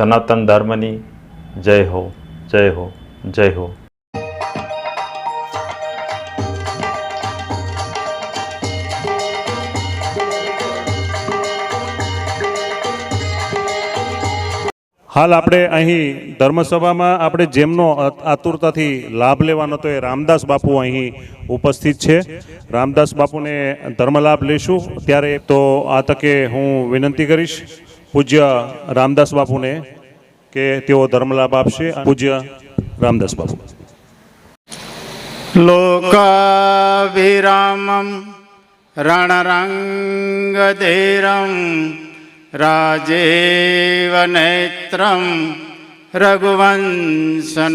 સનાતન ધર્મની જય હો, જય હો, જય હો. હાલ આપણે અહીં ધર્મસભામાં આપણે જેમનો આતુરતાથી લાભ લેવાનો હતો એ રામદાસ બાપુ અહીં ઉપસ્થિત છે. રામદાસ બાપુને ધર્મલાભ લઈશું. ત્યારે તો આ તકે હું વિનંતી કરીશ પૂજ્ય રામદાસ બાપુને કે તેઓ ધર્મલાભ આપશે. પૂજ્ય રામદાસ બાપુ. લોકાભિરામમ રણરંગધીરમ રાજેવ નેત્રમ રઘુવંશનાથમ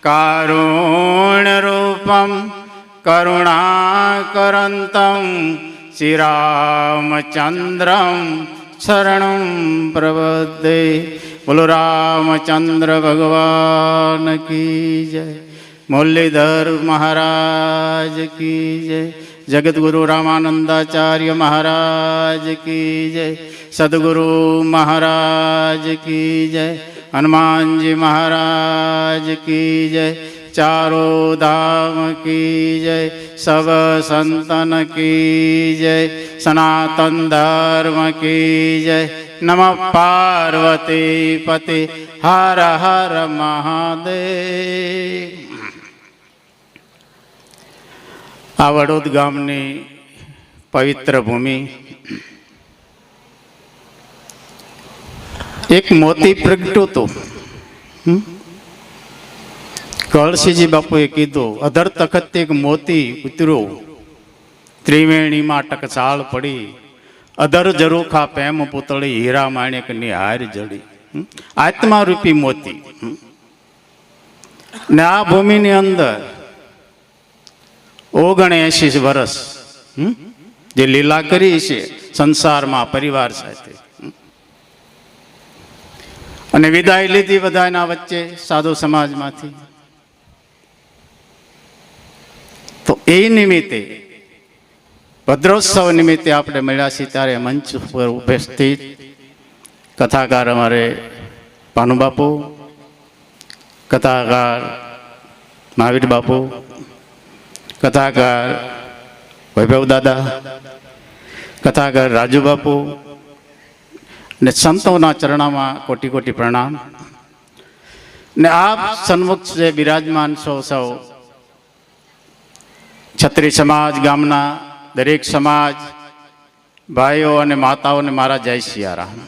કારુણ્યરૂપમ કરુણાકરંતમ શ્રીરામચંદ્રમ શરણં પ્રપદ્યે. બોલો રામચંદ્ર ભગવાન કી જય. મુરલીધર મહારાજ કી જય. જગતગુરુ રામાનંદાચાર્ય મહારાજ કી જય. સદગુરુ મહારાજ કી જય. હનુમાનજી મહારાજ કી જય. ચારો ધામ કી જય. સબ સંતન કી જય. સનાતન ધર્મ કી જય. નમઃ પાર્વતી પતિ હર હર મહાદેવ. આ વડોદ ગામની પવિત્ર ભૂમિ એક મોતી પ્રગટ્યું હતું. કળશીજી બાપુએ કીધું, અધર તખત એક મોતી ઉતર્યો, ત્રિવેણીમાં ટકચાળ પડી, અધર જરૂખા પ્રેમ પૂતળી, હીરા માણેકની હાર જડી. આત્મારૂપી મોતી. ને આ ભૂમિની અંદર 79 વર્ષ જે લીલા કરી છે સંસારમાં પરિવાર સાથે, અને વિદાય લીધી બધાના વચ્ચે સાધુ સમાજમાંથી. તો એ નિમિત્તે ભદ્રોત્સવ નિમિત્તે આપણે મળ્યા છીએ. ત્યારે મંચ ઉપર ઉપસ્થિત કથાકાર અમારે ભાનુબાપુ, કથાકાર મહાવીર બાપુ, કથાકાર વૈભવ દાદા, કથાકાર રાજુ બાપુ, ને સંતોના ચરણામાં કોટી કોટી પ્રણામ. ને આપ સન્મુખ જે બિરાજમાન સૌ છત્રી સમાજ, ગામના દરેક સમાજ ભાઈઓ અને માતાઓને મારા જય સિયારામ.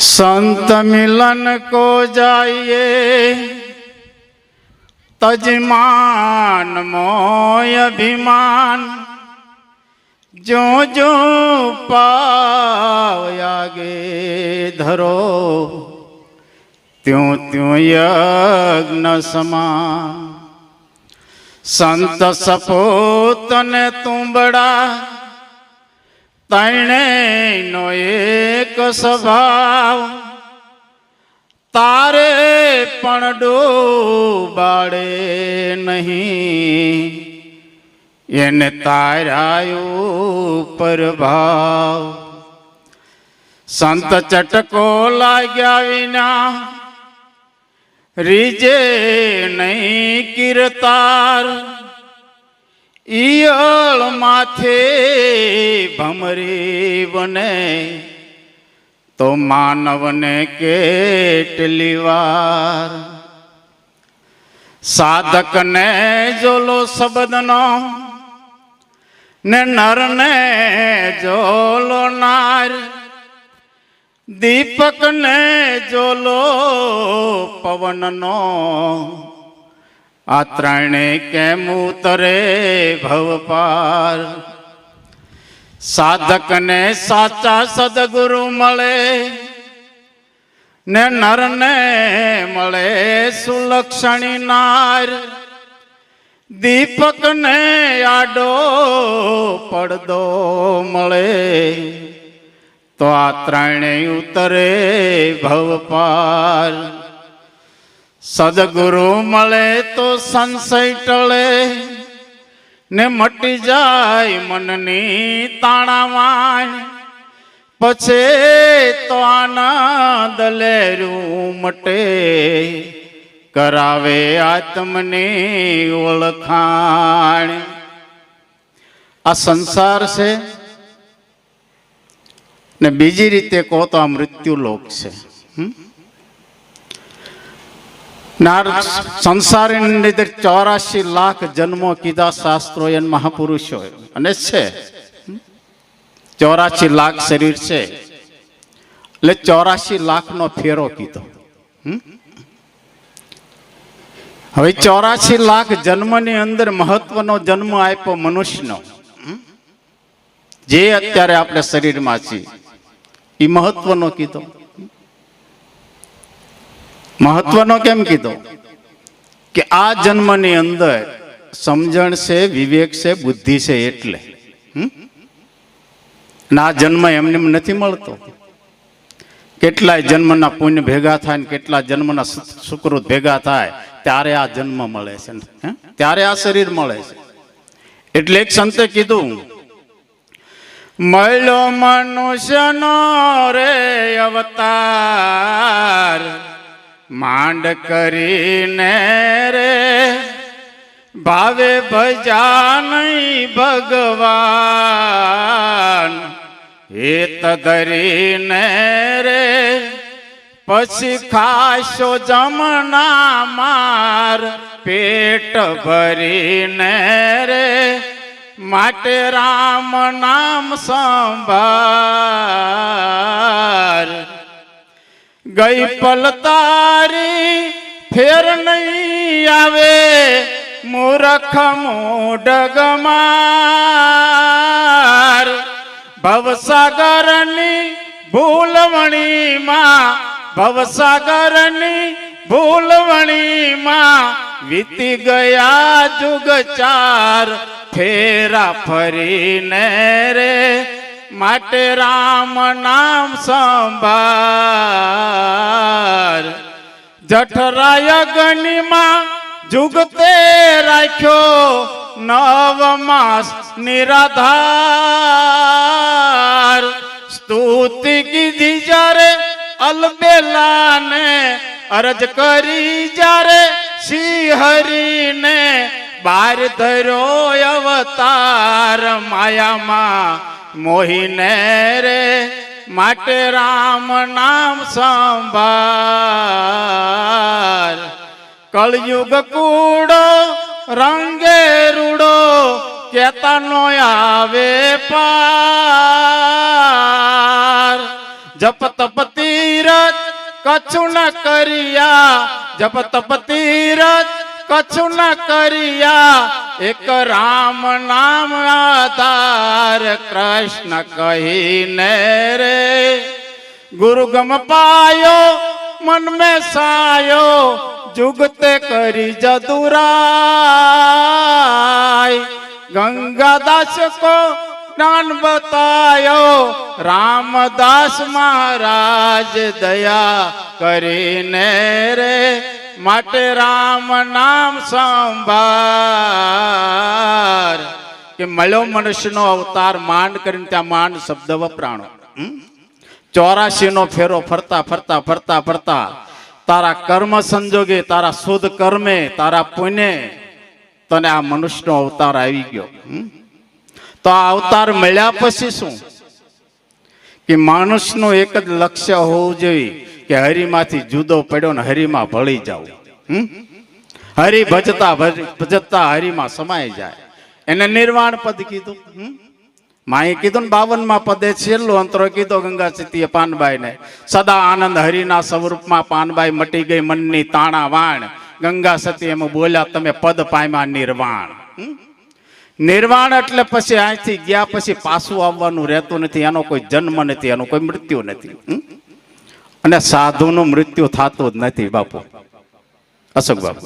संत मिलन को जाइए तजमान मोय अभिमान, जो जो पाव आगे धरो, त्यों त्यों यज्ञ समान. संत सपूत ने तू बड़ा, तैणे नो एक स्वभाव, तारे पण डूबाड़े नहीं, એને તારાયું પ્રભાવ. સંત ચટકો લાગ્યા વિના રીજે નહીં કીર્તાર, ઈયળ માથે ભમરી બને તો માનવને કેટલી વાર. સાધકને જોલો શબ્દનો ને નરને જોલો નાર, દીપકને જોલો પવનનો, આ ત્રણે કેમ ઉતરે ભવ પાર. સાધકને સાચા સદગુરુ મળે ને નરને મળે સુલક્ષણી નાર, દીપકને આડો પડદો મળે તો આ ત્રણેય ઉતરે ભવ પાર. સદગુરુ મળે તો સંશય ટળે ને મટી જાય મનની તાણાવાણ, પછી તો આનંદ લેરું મટે, કરાવે આત્મની ઓળખાણ. આ સંસાર છે ને બીજી રીતે કહો તો આ મૃત્યુ લોક છે. સંસારની અંદર 84 લાખ જન્મો કીધા શાસ્ત્રો અને મહાપુરુષો, અને છે 84 લાખ શરીર છે એટલે 84 લાખનો ફેરો કીધો. હવે 84 લાખ જન્મની અંદર મહત્વનો જન્મ આપ્યો મનુષ્યનો, જે અત્યારે આપણે શરીરમાં છીએ એ મહત્વનો કીધો. મહત્વનો કેમ કીધો? કે આ જન્મની અંદર સમજણ છે, વિવેક છે, બુદ્ધિ છે, એટલે આ જન્મ એમને નથી મળતો. કેટલાય જન્મના પુણ્ય ભેગા થાય ને કેટલા જન્મના સુકૃત ભેગા થાય ત્યારે આ જન્મ મળે છે, ત્યારે આ શરીર મળે છે. એટલે એક સંતે કીધું, મળ્યો મનુષ્યનો રે અવતાર, માંડ કરીને રે ભાવે ભજા નહીં ભગવાન, હેત ધરીને રે પછી ખાશો જમના માર, પેટ ભરીને રે માટે રામ નામ સંભાર. ગઈ પલ તારી ફેર નહીં આવે, મૂર્ખ મૂઢ ગમાર. ભવસાગરની ભૂલવણીમાં, ભવસાગરની ભૂલવણીમાં વીતી ગયા જુગ 4 ફેરા ફરીને રે માટે રામ નામ સંભાર. જઠરાય અગ્નિમાં જુગતે રાખ્યો, 9 માસ નિરાધાર. સ્તુતિ કીધી જ્યારે અલબેલાને, અરજ કરી જ્યારે શ્રી હરિને, બાર ધર્યો અવતાર માયામાં મોહીને રે માટે રામ નામ સંભાર. કળયુગ કૂડો રંગે રૂડો, કેતા નો આવે પાર. જપ તપ તીરથ કછું ન કર્યા, જપ તપ તીરથ કછું ન કર્યા, એક રામ નામ આધાર. કૃષ્ણ કહીને રે ગુરુ ગમ પાયો, મન મેં સાયો, જુગતે કરી જદુરાય. ગંગાદાસ કો જ્ઞાન બતાયો, રામદાસ મહારાજ દયા કરીને રે માટે રામ નામ સંભાર. કે મળ્યો મનુષ્યનો અવતાર, માંડ કરીને ત્યાં માંડ શબ્દ વપરાણો. 84 નો ફેરો ફરતા ફરતા ફરતા ફરતા તારા કર્મ સંજોગે, તારા શુદ્ધ કર્મે, તારા પુણ્ય તને આ મનુષ્યનો અવતાર આવી ગયો. તો આ અવતાર મળ્યા પછી શું? કે માણસનું એક જ લક્ષ્ય હોવું જોઈએ કે હરિમાંથી જુદો પડ્યો ને હરિમાં ભળી જાવ. હરિ ભજતા ભજતા હરિમાં સમાઈ જાય, એને નિર્વાણ પદ કીધું. માએ કીધું ને 52માં પદે છેલ્લો અંતરો કીધો ગંગા સીતીએ પાનબાઈ ને, સદા આનંદ હરિના સ્વરૂપમાં પાનબાઈ મટી ગઈ મનની તાણા વાણ. ગંગા સતી એમ બોલ્યા, તમે પદ પામ્યા નિર્વાણ. નિર્વાણ એટલે પછી અહીંથી ગયા પછી પાછું આવવાનું રહેતું નથી, એનો કોઈ જન્મ નથી, એનો કોઈ મૃત્યુ નથી. અને સાધુનું મૃત્યુ થતું જ નથી બાપુ, અશોક બાપુ.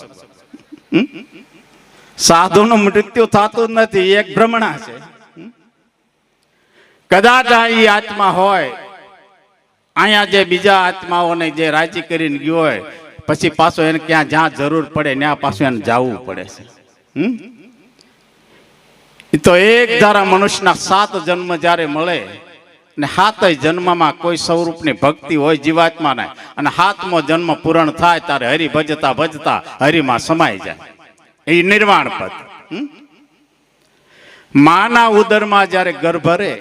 સાધુનું મૃત્યુ થતું જ નથી, એક ભ્રમણા છે. કદાચ આ આત્મા હોય, અહીંયા જે બીજા આત્માઓને જે રાજી કરીને ગયો હોય, પછી પાછો એને ક્યાં જ્યાં જરૂર પડે ત્યાં પાછું એને જવું પડે છે. એ તો એક ધારા મનુષ્યના 7 જન્મ જ્યારે મળે ને 7 જન્મમાં કોઈ સ્વરૂપની ભક્તિ હોય જીવાત્માને, અને 7મો જન્મ પૂરણ થાય ત્યારે હરિ ભજતા ભજતા હરિમાં સમાઈ જાય, એ નિર્વાણ પદ. માના ઉદરમાં જ્યારે ગર્ભ રહે,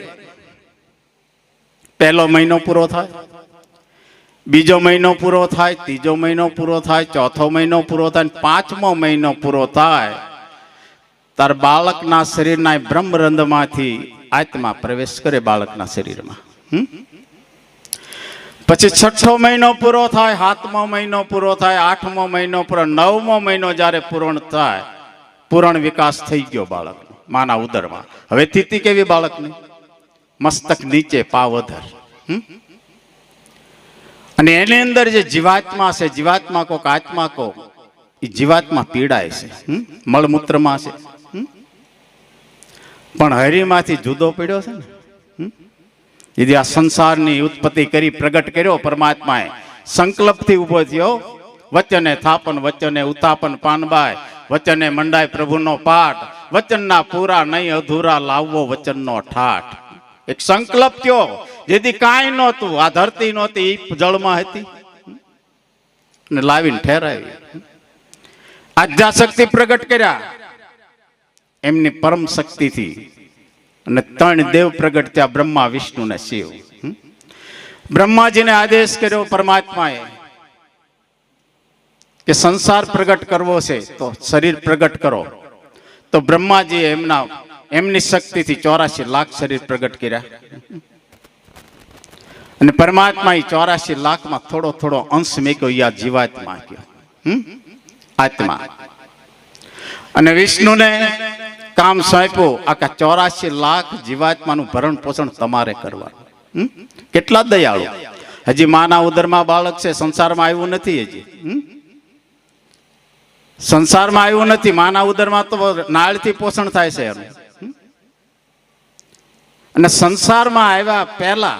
પહેલો મહિનો પૂરો થાય, બીજો મહિનો પૂરો થાય, ત્રીજો મહિનો પૂરો થાય, ચોથો મહિનો પૂરો થાય, 5મો મહિનો પૂરો થાય તાર બાળકના શરીરના બ્રહ્મરંધમાંથી આત્મા પ્રવેશ કરે બાળકના શરીરમાં. પછી 6ઠો મહિનો પૂરો થાય, 7મો મહિનો પૂરો થાય, 8મો મહિનો પૂરો, 9મો મહિનો જ્યારે પૂર્ણ થાય, પૂર્ણ વિકાસ થઈ ગયો બાળકનો માના ઉદરમાં. હવે સ્થિતિ કેવી બાળકની? મસ્તક નીચે પાવધર. અને એની અંદર જે જીવાત્મા છે, જીવાત્મા કોક આત્મા કોક, એ જીવાત્મા પીડાય છે, મળમૂત્રમાં છે, પણ હરિમાંથી જુદો પડ્યો છે ને. જેથી આ સંસારની ઉત્પત્તિ કરી પ્રગટ કર્યો પરમાત્માએ, સંકલ્પથી ઉભો થયો. વચને થાપન વચને ઉત્થાપન પાનબાઈ, વચને મંડાય પ્રભુનો પાઠ, વચનના પૂરા નહીં અધૂરા લાવવો વચનનો ઠાઠ. એક સંકલ્પ થયો, જેથી કાંઈ નહોતું, આ ધરતી નહોતી, એ જળમાં હતી, ને લાવીને ઠેરાવી. આદ્યાશક્તિ પ્રગટ કર્યા એમની પરમ શક્તિથી, અને 3 દેવ પ્રગટ થયા, બ્રહ્મા વિષ્ણુ ને શિવ. બ્રહ્માજીને આદેશ કર્યો પરમાત્માએ કે સંસાર પ્રગટ કરવો છે તો શરીર પ્રગટ કરો. તો બ્રહ્માજીએ એમની શક્તિથી 84 લાખ શરીર પ્રગટ કર્યા, અને પરમાત્મા એ 84 લાખમાં થોડો થોડો અંશ મેક્યો, યા જીવાત્મા કયો, આત્મા. અને વિષ્ણુને કામ સોંપ્યું, આખા 84 લાખ જીવાત્માનું ભરણ પોષણ તમારે કરવાનું. કેટલા દયાળુ! હજી માના ઉદરમાં બાળક છે, સંસારમાં આવ્યું નથી, હજી સંસારમાં આવ્યું નથી. માના ઉદરમાં તો નાળથી પોષણ થાય છે એનું. અને સંસારમાં આવ્યા પહેલા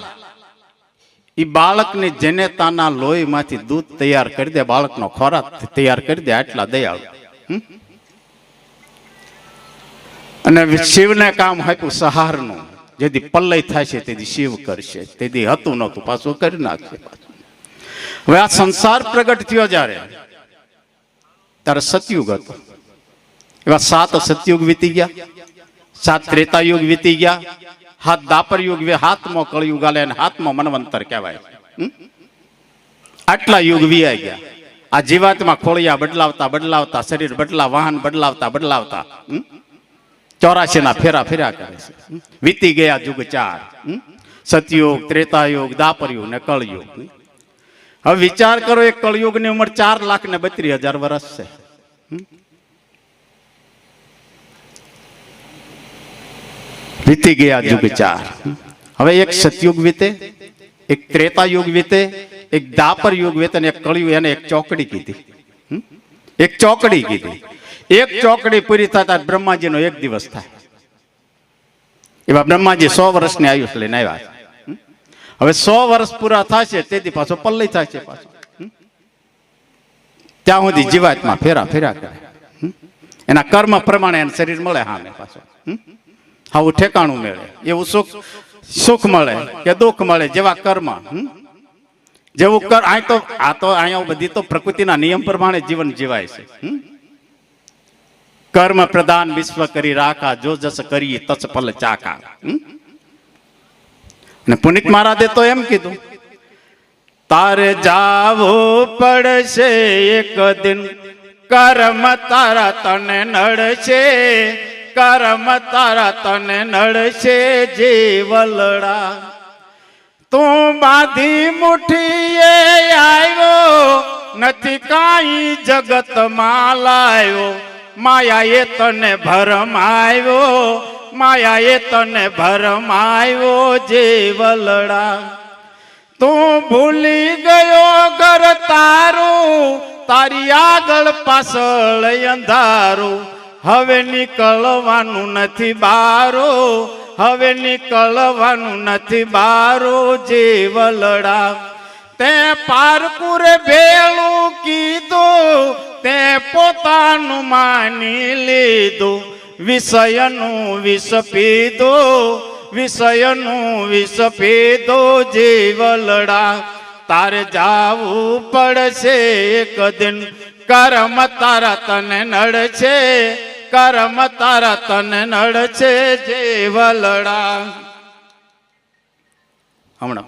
એ બાળકની જનેતાના લોહીમાંથી દૂધ તૈયાર કરી દે, બાળકનો ખોરાક તૈયાર કરી દે, આટલા દયાળુ. અને શિવને કામ આપ્યું સહારનું, જેથી પલ્લય થાય છે તેથી શિવ કરશે, તેથી હતું નહોતું પાછું કરી નાખશે. હવે આ સંસાર પ્રગટ થયો જ્યારે ત્યારે સતયુગ હતો. એવા 7 સતયુગ વીતી ગયા, 7 ત્રેતાયુગ વીતી ગયા, 7 દાપર યુગ, 7મો કળયુગ આલે, અને 7મો મનવંતર કહેવાય. આટલા યુગ વીઆઈ ગયા. આ જીવાતમાં ખોળિયા બદલાવતા બદલાવતા, શરીર બદલા, વાહન બદલાવતા બદલાવતા 84 ના ફેરા ફેરા કરે છે. વીતી ગયા યુગ 4, સતયુગ, ત્રેતાયુગ, દાપરયુગ ને કળયુગ. હવે વિચાર કરો, એક કળયુગની ઉંમર 4,32,000 વર્ષ છે. વીતી ગયા યુગ 4. હવે એક સતયુગ વીતે, એક ત્રેતાયુગ વીતે, એક દાપર યુગ વીતે, અને એક કળયુગ. એને એક ચોકડી કીધી, એક ચોકડી કીધી. એક ચોકડી પૂરી થતા બ્રહ્માજીનો 1 દિવસ થાય. એવા બ્રહ્માજી 100 વર્ષની આયુષ લઈને આવ્યા. હવે 100 વર્ષ પૂરા થશે તેથી પાછો પલ્લય થશે પાછો. ત્યાં સુધી જીવાત્મા ફેરા ફેરા કરે, એના કર્મ પ્રમાણે એને શરીર મળે, હામે પાછો આવું ઠેકાણું મળે, એવું સુખ મળે કે દુઃખ મળે, જેવા કર્મ જેવું કર. આ તો અહીંયા બધી તો પ્રકૃતિના નિયમ પ્રમાણે જીવન જીવાય છે. કર્મ પ્રદાન વિશ્વ કરી રાખા, જો જસ કરી તસ ફલ ચાકા. અને પુનિત મહારાજે તો એમ કીધું, તારે જાવું પડશે એક દિન, કર્મ તારા તને નડશે, કર્મ તારા તને નડશે જીવલડા. તું બાંધી મુઠીએ આવ્યો, નથી કાંઈ જગતમાં લાવ્યો, માયાએ તને ભરમાવ્યો, માયાએ તને ભરમાવ્યો જીવલડા. તું ભૂલી ગયો ઘર તારું, તારી આગળ પાછળ અંધારું, હવે નીકળવાનું નથી બારો, હવે નીકળવાનું નથી બારો જીવલડા. તે પારકુરે ભેળું કીધું, તે પોતાનું માની લીધું, વિષયનું વિષ પીધો, વિષયનું વિષ પીધો જીવલડા, તારે જાવું પડશે એક દિન, કર્મ તારા તને નડશે, કર્મ તારા તને નડશે જીવલડા. હમણાં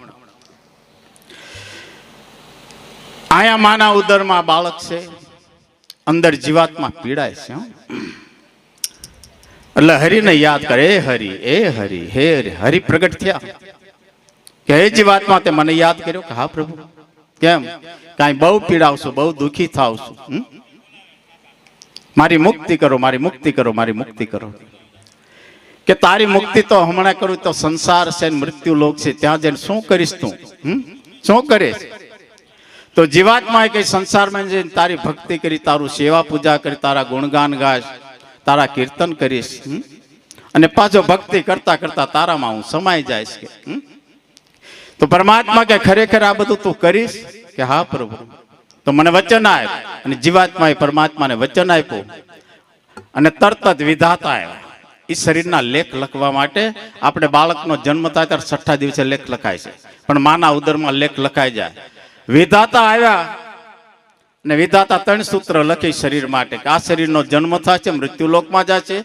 આયા માના ઉદરમાં બાળક છે, અંદર જીવાત્મા પીડાય છે. એટલે હરિને યાદ કરે, એ હરિ, એ હરિ, હે હરિ. હરિ પ્રગટ થયા કે હે જીવાત્મા તે મને યાદ કર્યો કે હા પ્રભુ, કેમ કાંઈ બહુ પીડાવશું, બહુ દુઃખી થાવશું, મારી મુક્તિ કરો, મારી મુક્તિ કરો, મારી મુક્તિ કરો. કે તારી મુક્તિ તો હમણાં કરું તો સંસાર છે, મૃત્યુ લોક છે, ત્યાં જઈને શું કરીશ તું, શું કરીશ? તો જીવાત્માએ કઈ સંસારમાં જઈને તારી ભક્તિ કરી, તારું સેવા પૂજા કરી, તારા ગુણગાન ગાઈશ, તારા કીર્તન કરીશ, અને પાછો ભક્તિ કરતા કરતા તારામાં હું સમાઈ જઈશ. કે તો પરમાત્મા કે ખરેખર આ બધું તું કરીશ? કે હા પ્રભુ. તો મને વચન આપ. અને જીવાત્માએ પરમાત્માને વચન આપ્યું, અને તરત જ વિધાતા આવ્યા. એ શરીરના લેખ લખવા માટે આપણે બાળકનો જન્મ થાય ત્યારે 6 દિવસે લેખ લખાય છે, પણ માના ઉદરમાં લેખ લખાઈ જાય. વિધાતા આવ્યા ને વિધાતા 3 સૂત્ર લખી શરીર માટે કે આ શરીરનો જન્મ થાય છે, મૃત્યુલોકમાં જાય છે,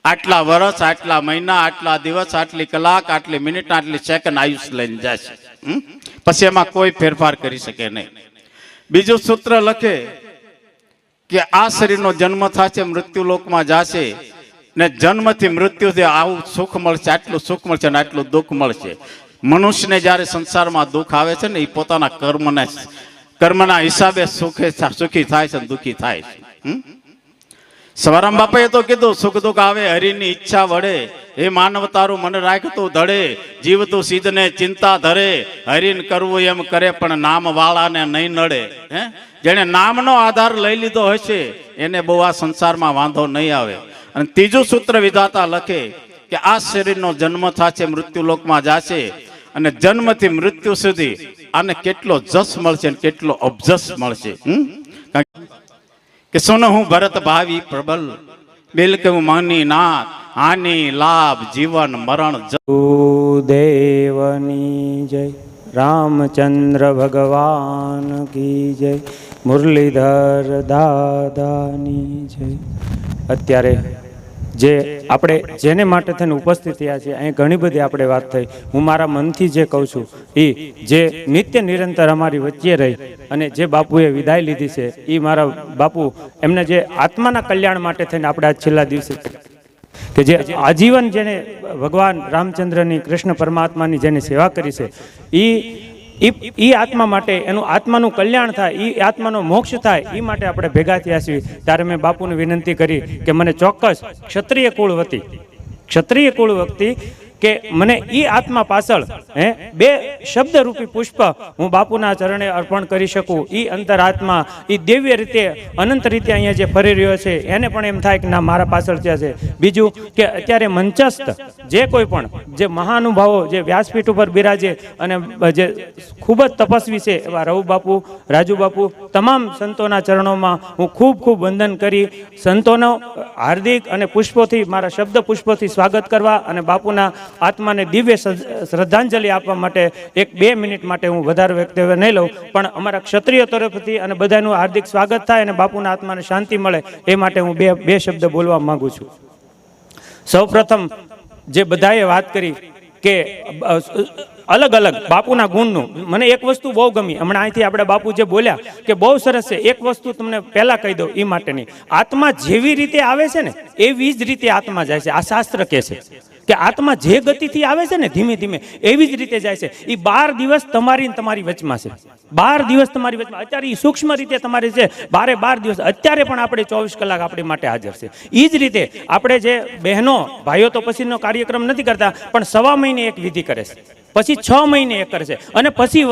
આટલા વર્ષ, આટલા મહિના, આટલા દિવસ, આટલી કલાક, આટલી મિનિટ, આટલી સેકન્ડ આયુષ લઈને જાય છે. પછી એમાં કોઈ ફેરફાર કરી શકે નહીં. બીજું સૂત્ર લખે કે આ શરીરનો જન્મ થાય છે, મૃત્યુલોકમાં જશે, ને જન્મથી મૃત્યુથી આવું સુખ મળશે, આટલું સુખ મળશે, ને આટલું દુઃખ મળશે. મનુષ્યને જ્યારે સંસારમાં દુઃખ આવે છે ને, એ પોતાના કર્મના હિસાબે સુખી થાય છે, દુઃખી થાય છે. સવારામ બાપાએ તો કીધું, સુખ દુઃખ આવે હરિની ઈચ્છા વડે, હે માનવ તારું મન રાખતું ધડે, જીવતું સિદ્ધને ચિંતા ધરે, હરિન કરવું એમ કરે પણ નામ વાળાને નહીં નડે. જેને નામનો આધાર લઈ લીધો હશે એને બહુ આ સંસારમાં વાંધો નહીં આવે. અને ત્રીજું સૂત્ર વિધાતા લખે કે આ શરીરનો જન્મ થશે, મૃત્યુલોકમાં જશે, અને જન્મથી મૃત્યુ સુધી આને કેટલો જસ મળશે, કેટલો અબજસ મળશે. કે સોનો હું ભરત ભાવી પ્રબલ, બિલકે હું માની નાથ, હાનિ લાભ જીવન મરણ. દેવની જય, રામચંદ્ર ભગવાન કી જય, મુરલીધર દાદાની જય. અત્યારે જે આપણે જેને માટે થઈને ઉપસ્થિત થયા છીએ, અહીં ઘણી બધી આપણે વાત થઈ. હું મારા મનથી જે કહું છું એ જે નિત્ય નિરંતર અમારી વચ્ચે રહી અને જે બાપુએ વિદાય લીધી છે, એ મારા બાપુ એમને જે આત્માના કલ્યાણ માટે થઈને આપણે આજ છેલ્લા દિવસે કે જે આજીવન જેને ભગવાન રામચંદ્રની, કૃષ્ણ પરમાત્માની જેની સેવા કરી છે, એ આત્મા માટે, એનું આત્માનું કલ્યાણ થાય, એ આત્માનો મોક્ષ થાય, એ માટે આપણે ભેગા થયા છીએ. ત્યારે મેં બાપુને વિનંતી કરી કે મને ચોક્કસ ક્ષત્રિય કુળ વતી કે મને એ આત્મા પાછળ 2 શબ્દરૂપી પુષ્પ હું બાપુના ચરણે અર્પણ કરી શકું. એ અંતરાત્મા એ દિવ્ય રીતે, અનંત રીતે અહીંયા જે ફરી રહ્યો છે એને પણ એમ થાય કે ના, મારા પાછળ ત્યાં છે. બીજું કે અત્યારે મંચસ્થ જે કોઈ પણ જે મહાનુભાવો જે વ્યાસપીઠ ઉપર બિરાજે અને જે ખૂબ જ તપસ્વી છે એવા રઘુ બાપુ, રાજુ બાપુ, તમામ સંતોના ચરણોમાં હું ખૂબ ખૂબ વંદન કરી સંતોનો હાર્દિક અને પુષ્પોથી, મારા શબ્દ પુષ્પોથી સ્વાગત કરવા અને બાપુના આત્માને દિવ્ય શ્રદ્ધાંજલિ આપવા માટે 1-2 મિનિટ માટે હું વધારે વક્તવ્ય નહીં લઉં, પણ અમારા ક્ષત્રિય તરફથી અને બધાનું હાર્દિક સ્વાગત થાય અને બાપુના આત્માને શાંતિ મળે એ માટે હું બે શબ્દ બોલવા માંગુ છું. સૌપ્રથમ જે બધાએ વાત કરી કે અલગ અલગ બાપુના ગુણનું, મને એક વસ્તુ બહુ ગમી. હમણાં અહીંથી આપણે બાપુ જે બોલ્યા કે બહુ સરસ છે. એક વસ્તુ તમને પહેલા કહી દઉં એ માટેની, આત્મા જેવી રીતે આવે છે ને એવી જ રીતે આત્મા જાય છે. આ શાસ્ત્ર કહે છે કે આત્મા જે ગતિથી આવે છે ને ધીમે ધીમે એવી જ રીતે જાય છે. એ 12 દિવસ તમારી વચમાં છે. 12 દિવસ તમારી વચમાં. અત્યારે એ સૂક્ષ્મ રીતે તમારે છે 12 દિવસ. અત્યારે પણ આપણે 24 કલાક આપણી માટે હાજર છે. એ જ રીતે આપણે જે બહેનો ભાઈઓ તો પછીનો કાર્યક્રમ નથી કરતા, પણ 1.5 મહિને એક વિધિ કરે છે, પછી 6 મહિને એક કરે છે, અને પછી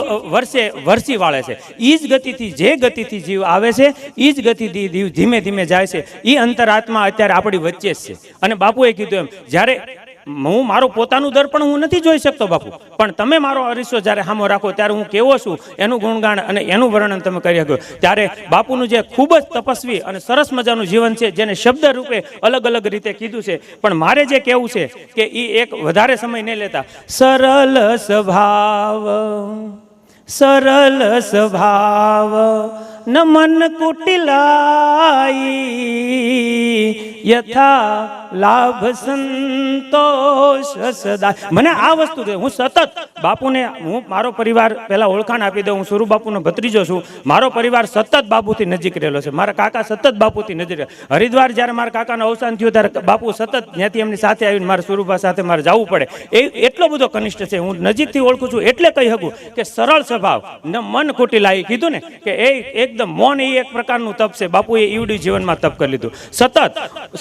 વર્ષી વાળે છે. એ જ ગતિથી, જે ગતિથી જીવ આવે છે એ જ ગતિથી ધીમે ધીમે જાય છે. એ અંતરાત્મા અત્યારે આપણી વચ્ચે જ છે. અને બાપુએ કીધું એમ, જ્યારે હું મારું પોતાનું દર્પણ હું નથી જોઈ શકતો બાપુ, પણ તમે મારો અરીસો જ્યારે સામો રાખો ત્યારે હું કેવો છું એનું ગુણગાન અને એનું વર્ણન તમે કરી શકો. ત્યારે બાપુનું જે ખૂબ જ તપસ્વી અને સરસ મજાનું જીવન છે, જેને શબ્દ રૂપે અલગ અલગ રીતે કીધું છે, પણ મારે જે કહેવું છે કે એ એક વધારે સમય નહીં લેતા. સરળ સ્વભાવ ન મન કુટિલાઈ યથા લાભ સંતોષ સદા. મને આ વસ્તુ છે, હું સતત બાપુને, હું મારો પરિવાર પહેલા ઓળખાણ આપી દઉં, હું સુરુ બાપુનો ભત્રીજો છું. મારો પરિવાર સતત બાપુથી નજીક રહેલો છે. મારા કાકા સતત બાપુથી નજીક રહે. હરિદ્વાર જ્યારે મારા કાકાનું અવસાન થયું ત્યારે બાપુ સતત ત્યાંથી એમની સાથે આવીને મારા સુરુભા સાથે મારે જવું પડે. એ એટલો બધો કનિષ્ઠ છે, હું નજીકથી ઓળખું છું. એટલે કહી શકું કે સરળ સ્વભાવ ન મન કુટિલાઈ કીધું ને, કે એ એકદમ મૌન એ એક પ્રકારનું તપ છે. બાપુએ ઈવડી જીવનમાં તપ કરી લીધું. સતત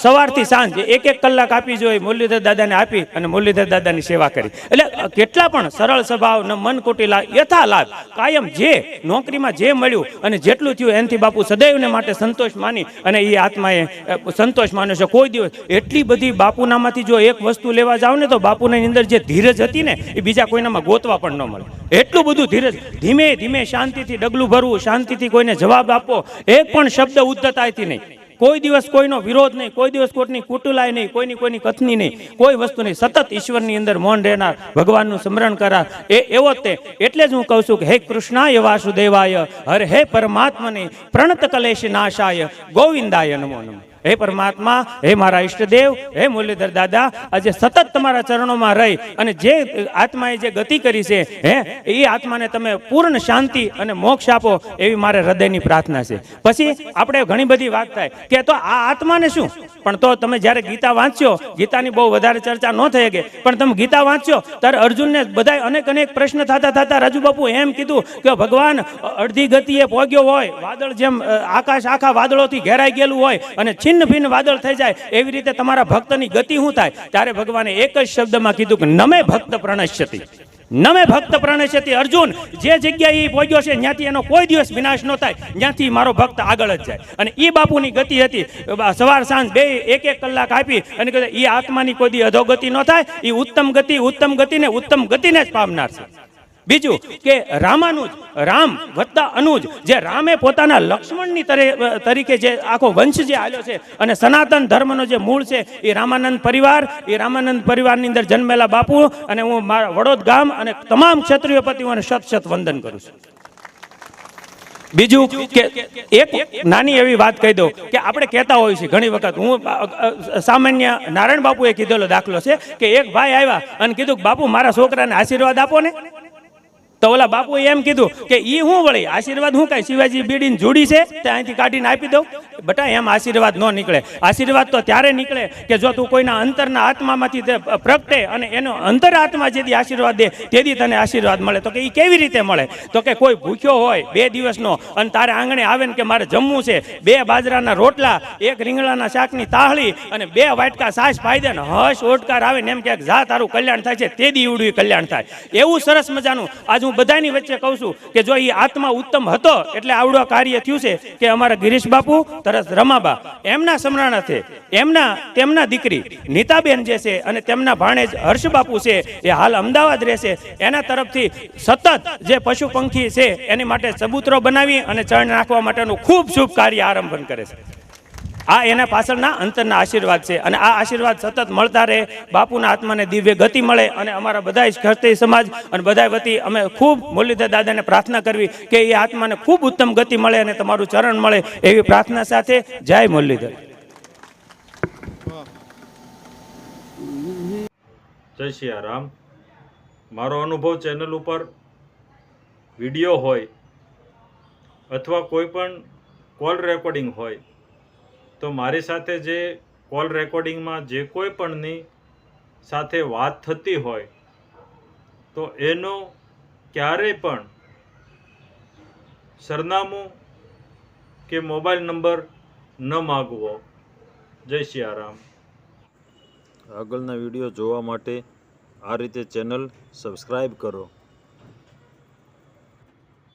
સવારથી સાંજ એક કલાક આપી જોઈએ મુરલીધર દાદાને આપી અને મુરલીધર દાદાની સેવા કરી. એટલે કેટલા પણ સરળ સ્વભાવ ન મન કુટિલા યથા લાભ, કાયમ જે નોકરીમાં જે મળ્યું અને જેટલું થયું એનાથી બાપુ સદૈવને માટે સંતોષ માની અને એ આત્માએ સંતોષ માન્યો છે. કોઈ દિવસ એટલી બધી બાપુનામાંથી જો એક વસ્તુ લેવા જાવ ને તો બાપુની અંદર જે ધીરજ હતી ને એ બીજા કોઈનામાં ગોતવા પણ ન મળે. એટલું બધું ધીરજ, ધીમે ધીમે શાંતિથી ડગલું ભરવું, શાંતિથી કોઈને જવાબ આપવો, એક પણ શબ્દ ઉદ્ધતાયથી નહીં. કોઈ દિવસ કોઈનો વિરોધ નહીં, કોઈ દિવસ કોઈની કુટુલાય નહીં, કોઈની કથની નહીં, કોઈ વસ્તુ નહીં. સતત ઈશ્વરની અંદર મૌન રહેનાર, ભગવાનનું સ્મરણ કરાર, એવો તે. એટલે જ હું કહું છું કે હે કૃષ્ણાય વાસુદેવાય, હરે હે પરમાત્મને પ્રણત કલેશ નાશાય, ગોવિંદાય નમો નમઃ. હે પરમાત્મા, હે મારા ઈષ્ટદેવ, હે મુરલીધર દાદા, આજે સતત તમારા ચરણોમાં રહી અને જે આત્માએ જે ગતિ કરી છે એ આત્માને તમે પૂર્ણ શાંતિ અને મોક્ષ આપો, એવી મારે હૃદયની પ્રાર્થના છે. પછી આપણે ઘણી બધી વાત થાય કે તો આ આત્માને શું, પણ તો તમે જ્યારે ગીતા વાંચ્યો, ગીતાની બહુ વધારે ચર્ચા ન થઈ શકે, પણ તમે ગીતા વાંચ્યો ત્યારે અર્જુનને બધા અનેક પ્રશ્ન થતા રાજુ બાપુ એમ કીધું કે ભગવાન અડધી ગતિએ પહોંચ્યો હોય, વાદળ જેમ આકાશ આખા વાદળોથી ઘેરાઈ ગયેલું હોય અને ભિન્ન વાદળ થઈ જાય, એવી રીતે તમારા ભક્તની ગતિ શું થાય? ત્યારે ભગવાને એક જ શબ્દમાં કીધું કે નમે ભક્ત પ્રણશ્યતિ, નમે ભક્ત પ્રણશ્યતિ. અર્જુન જે જગ્યાએ એ પહોંચ્યો છે ત્યાંથી એનો કોઈ દિવસ વિનાશ ન થાય, ત્યાંથી મારો ભક્ત આગળ જ જાય. અને એ બાપુની ગતિ હતી, સવાર સાંજ બે એક કલાક આપી અને કહે એ આત્માની કોઈ અધોગતિ ન થાય, એ ઉત્તમ ગતિને ઉત્તમ ગતિને જ પામનાર છે. બીજું કે રામાનુજ, રામ વત્તા અનુજ, જે રામે પોતાના લક્ષ્મણની તરીકે જે આખો વંશ જે હાલ્યો છે અને સનાતન ધર્મનો જે મૂળ છે એ રામાનંદ પરિવારની અંદર જન્મેલા બાપુ, અને હું મારા વડોદ ગામ અને તમામ ક્ષત્રિય પતિઓને શત વંદન કરું છું. બીજું કે એક નાની એવી વાત કહી દઉં કે આપણે કહેતા હોઈએ છીએ ઘણી વખત, હું સામાન્ય નારાયણ બાપુએ કીધેલો દાખલો છે કે એક ભાઈ આવ્યા અને કીધું બાપુ મારા છોકરાને આશીર્વાદ આપો ને. તો ઓલા બાપુએ એમ કીધું કે ઈ હું વળી આશીર્વાદ હું કાંઈ શિવાજી બીડીને જોડી છે તે અહીંથી કાઢીને આપી દઉં? બટા એમ આશીર્વાદ ન નીકળે. આશીર્વાદ તો ત્યારે નીકળે કે જો તું કોઈના અંતરના આત્મામાંથી તે પ્રગટે અને એનો અંતર આત્મા જેથી આશીર્વાદ દે તેથી તને આશીર્વાદ મળે. તો કે એ કેવી રીતે મળે? તો કે કોઈ ભૂખ્યો હોય 2 દિવસનો અને તારે આંગણે આવે ને કે મારે જમવું છે, 2 બાજરાના રોટલા, 1 રીંગણાના શાકની તાહળી અને 2 વાટકા છાશ પાઈ દે ને હશ ઓટકાર આવે ને એમ કે જા તારું કલ્યાણ થાય છે, તે દી ઉડવી કલ્યાણ થાય. એવું સરસ મજાનું આજ હું બધાની વચ્ચે કહું છું કે જો એ આત્મા ઉત્તમ હતો એટલે આવડું કાર્ય થયું છે કે અમારા ગિરીશ બાપુ તરત રમાબા એમના સમરણાર્થે તેમના દીકરી નીતાબેન જે છે અને તેમના ભાણેજ હર્ષ બાપુ છે એ હાલ અમદાવાદ રહેશે, એના તરફથી સતત જે પશુ પંખી છે એની માટે ચબૂતરો બનાવી અને ચણ નાખવા માટેનું ખૂબ શુભ કાર્ય આરંભ કરે છે. આ એના પાછળના અંતરના આશીર્વાદ છે અને આ આશીર્વાદ સતત મળતા રહે, બાપુના આત્માને દિવ્ય ગતિ મળે અને અમારા બધા ક્ષત્રિય સમાજ અને બધા વતી અમે ખૂબ મુરલીધર દાદાને પ્રાર્થના કરવી કે એ આત્માને ખૂબ ઉત્તમ ગતિ મળે અને તમારું ચરણ મળે એવી પ્રાર્થના સાથે જય મુરલીધર. જય સિયારામ. મારો અનુભવ ચેનલ ઉપર વિડીયો હોય અથવા કોઈ પણ કોલ રેકોર્ડિંગ હોય તો મારી સાથે જે કોલ રેકોર્ડિંગમાં જે કોઈ પણની સાથે વાત થતી હોય તો એનો ક્યારેય પણ સરનામું કે મોબાઈલ નંબર ન માગવો. જય સિયારામ. આગળના વિડીયો જોવા માટે આ રીતે ચેનલ સબસ્ક્રાઈબ કરો.